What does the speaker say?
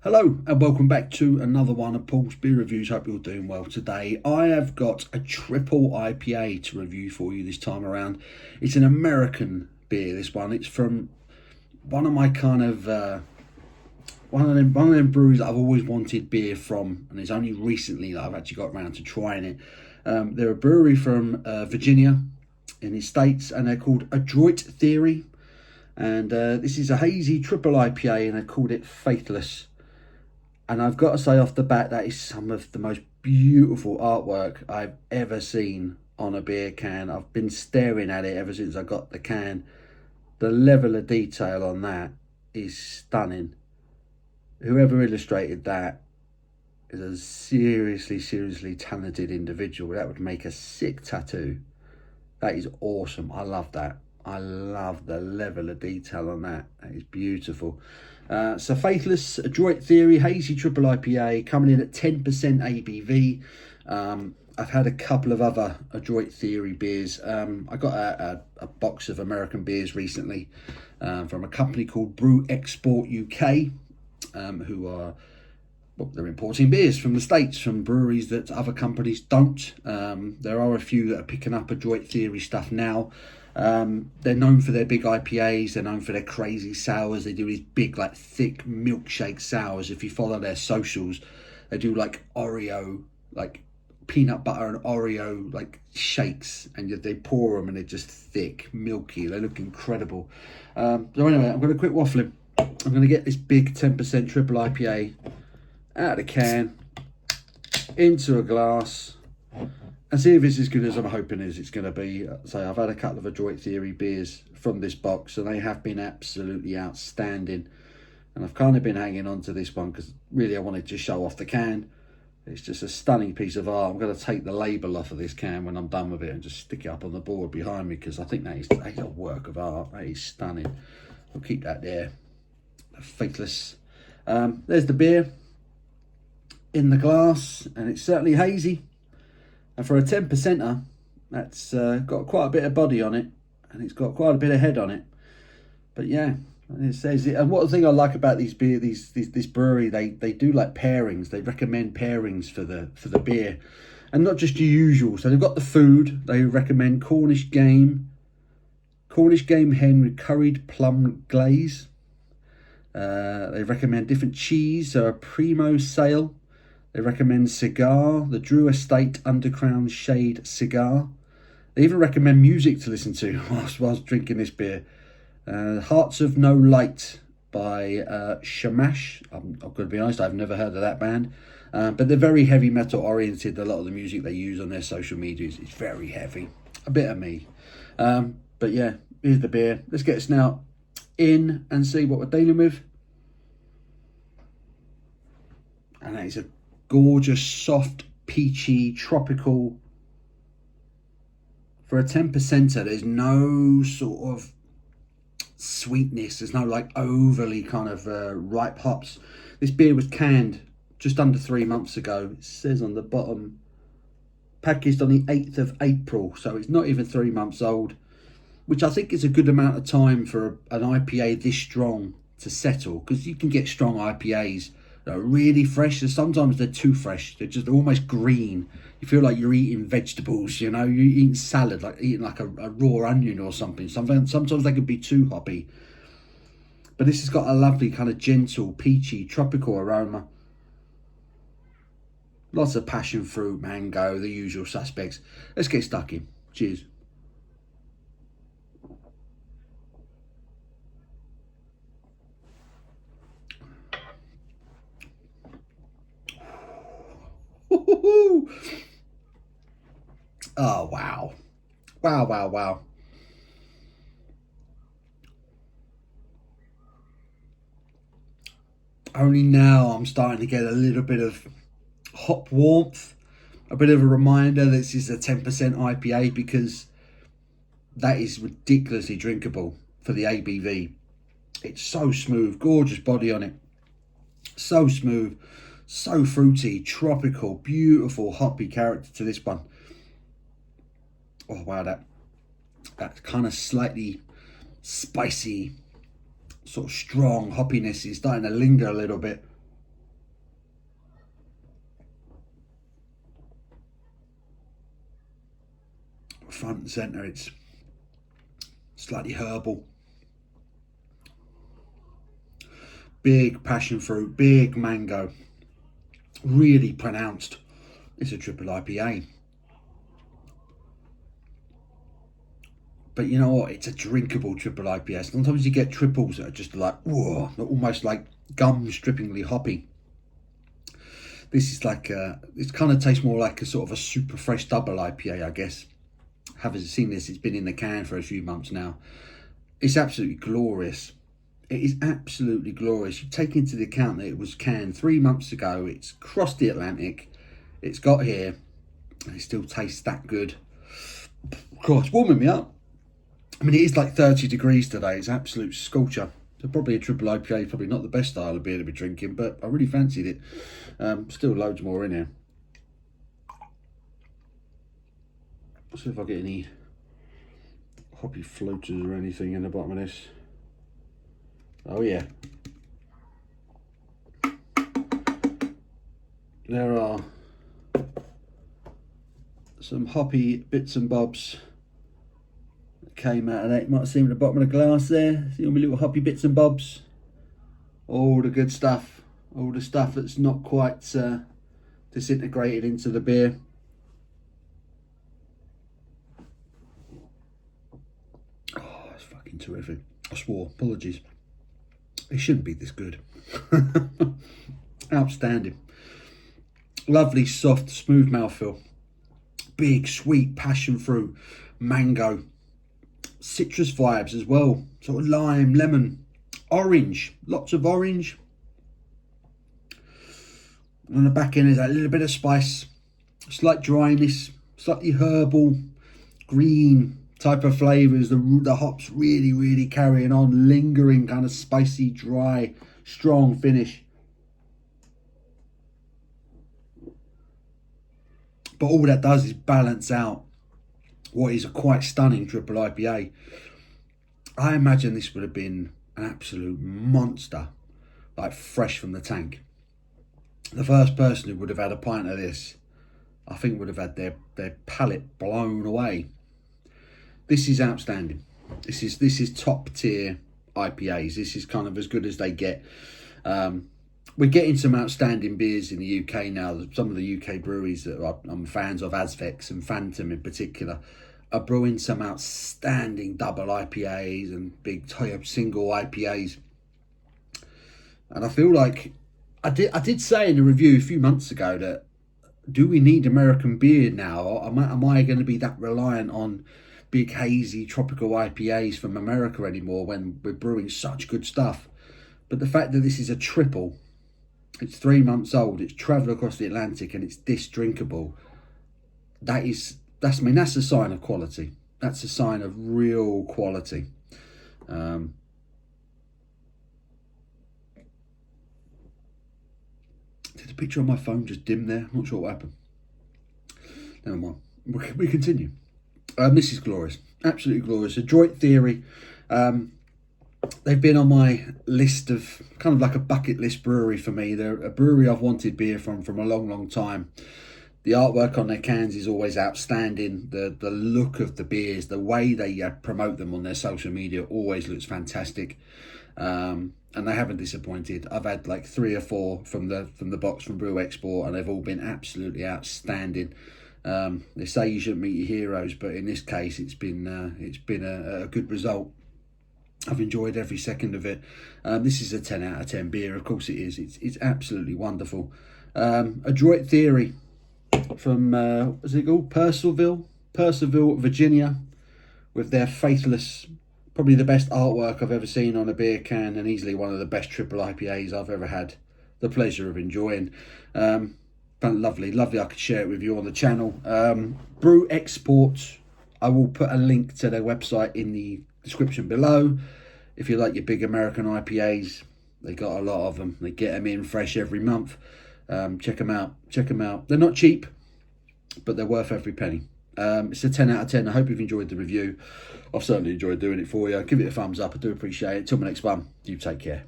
Hello and welcome back to another one of Paul's Beer Reviews. Hope you're doing well today. I have got a triple IPA to review for you this time around. It's an American beer, this one. It's from one of my one of them breweries that I've always wanted beer from, and it's only recently that I've actually got around to trying it. They're a brewery from Virginia in the States, and they're called Adroit Theory. And this is a hazy triple IPA, and they called it Faithless. And I've got to say off the bat, that is some of the most beautiful artwork I've ever seen on a beer can. I've been staring at it ever since I got the can. The level of detail on that is stunning. Whoever illustrated that is a seriously talented individual. That would make a sick tattoo. That is awesome. I love that. I love the level of detail on that. That is beautiful. So Faithless, Adroit Theory, Hazy Triple IPA, coming in at 10% ABV. I've had a couple of other Adroit Theory beers. I got a box of American beers recently from a company called Brew Export UK, who are, well, they're importing beers from the States, from breweries that other companies don't. There are a few that are picking up Adroit Theory stuff now. They're known for their big IPAs. They're known for their crazy sours. They do these big, like, thick milkshake sours. If you follow their socials, they do like Oreo, like peanut butter and Oreo, like shakes, and they pour them and they're just thick, milky. They look incredible. So anyway, I'm going to quit waffling. I'm going to get this big 10% triple IPA out of the can into a glass and see if it's as good as I'm hoping it's going to be. So I've had a couple of Adroit Theory beers from this box, and they have been absolutely outstanding. And I've kind of been hanging on to this one because really I wanted to show off the can. It's just a stunning piece of art. I'm going to take the label off of this can when I'm done with it and just stick it up on the board behind me, because I think that is a work of art. That is stunning. I'll keep that there. Faithless. There's the beer in the glass, and it's certainly hazy. And for a 10%er, that's got quite a bit of body on it, and it's got quite a bit of head on it. But yeah, it says it. And what the thing I like about these beer, this brewery, they do like pairings. They recommend pairings for the beer, and not just your usual. So they've got the food. They recommend Cornish game hen with curried plum glaze. They recommend different cheese, so a Primo Sale. They recommend cigar, the Drew Estate Undercrown Shade cigar. They even recommend music to listen to whilst drinking this beer. Hearts of No Light by Shamash. I'm going to be honest, I've never heard of that band. But they're very heavy metal oriented. A lot of the music they use on their social media is very heavy. A bit of me. But yeah, here's the beer. Let's get a snout in and see what we're dealing with. And that is a gorgeous, soft, peachy, tropical. For a 10%er, there's no sort of sweetness. There's no like overly kind of ripe hops. This beer was canned just under 3 months ago. It says on the bottom, packaged on the 8th of April. So it's not even 3 months old, which I think is a good amount of time for an IPA this strong to settle, because you can get strong IPAs that are really fresh, and sometimes they're too fresh. They're just almost green. You feel like you're eating vegetables, you know, you're eating salad, like eating like a raw onion or something. Sometimes they can be too hoppy. But this has got a lovely kind of gentle, peachy, tropical aroma. Lots of passion fruit, mango, the usual suspects. Let's get stuck in. Cheers. Oh, wow. Wow. Only now I'm starting to get a little bit of hop warmth, a bit of a reminder this is a 10% IPA, because that is ridiculously drinkable for the ABV. It's so smooth, gorgeous body on it. So smooth, so fruity, tropical, beautiful, hoppy character to this one. Oh wow, that kind of slightly spicy, sort of strong hoppiness is starting to linger a little bit. front and centre. It's slightly herbal. Big passion fruit, big mango. Really pronounced. It's a triple IPA. But you know what? It's a drinkable triple IPA. Sometimes you get triples that are just like, whoa, almost like gum-strippingly hoppy. This is like, it kind of tastes more like a sort of a super fresh double IPA, I guess. Having seen this, it's been in the can for a few months now. It's absolutely glorious. It is absolutely glorious. You take into the account that it was canned 3 months ago. It's crossed the Atlantic. It's got here. And it still tastes that good. Of course, warming me up. I mean, it is like 30 degrees today. It's absolute scorcher. So probably a triple IPA, probably not the best style of beer to be drinking, but I really fancied it. Still loads more in here. Let's see if I get any hoppy floaters or anything in the bottom of this. Oh yeah. There are some hoppy bits and bobs that came out of that. You might see them at the bottom of the glass there. See all my little hoppy bits and bobs. All the good stuff. All the stuff that's not quite disintegrated into the beer. Oh, it's fucking terrific. I swore. Apologies. It shouldn't be this good. Outstanding. Lovely, soft, smooth mouthfeel. Big, sweet passion fruit, mango, citrus vibes as well. Sort of lime, lemon, orange. Lots of orange. And on the back end is a little bit of spice, slight dryness, slightly herbal, green type of flavours. The hops really carrying on, lingering, kind of spicy, dry, strong finish. But all that does is balance out what is a quite stunning triple IPA. I imagine this would have been an absolute monster, like fresh from the tank. The first person who would have had a pint of this, I think, would have had their palate blown away. This is outstanding. This is top tier IPAs. This is kind of as good as they get. We're getting some outstanding beers in the UK now. Some of the UK breweries that I'm fans of, Azvex and Phantom in particular, are brewing some outstanding double IPAs and big single IPAs. And I feel like I did say in a review a few months ago that, do we need American beer now? Am I going to be that reliant on big hazy tropical IPAs from America anymore when we're brewing such good stuff? But the fact that this is a triple, it's 3 months old, it's travelled across the Atlantic, and it's this drinkable, that's a sign of quality. That's a sign of real quality. Did the picture on my phone just dim there? I'm not sure what happened. Never mind. We continue. This is glorious. Absolutely glorious. Adroit Theory. They've been on my list of kind of like a bucket list brewery for me. They're a brewery I've wanted beer from a long time. The artwork on their cans is always outstanding. The look of the beers, the way they promote them on their social media always looks fantastic. And they haven't disappointed. I've had like 3 or 4 from the box from Brew Export, and they've all been absolutely outstanding. They say you shouldn't meet your heroes, but in this case, it's been a good result. I've enjoyed every second of it. This is a 10 out of 10 beer. Of course it is. It's absolutely wonderful. Adroit Theory from what's it called? Purcellville, Virginia, with their Faithless. Probably the best artwork I've ever seen on a beer can, and easily one of the best triple IPAs I've ever had the pleasure of enjoying. Lovely I could share it with you on the channel. Brew Export, I will put a link to their website in the description below. If you like your big American IPAs, they got a lot of them. They get them in fresh every month. Check them out. They're not cheap, but they're worth every penny. It's a 10 out of 10. I hope you've enjoyed the review. I've certainly enjoyed doing it for you. Give it a thumbs up. I do appreciate it. Till my next one, you take care.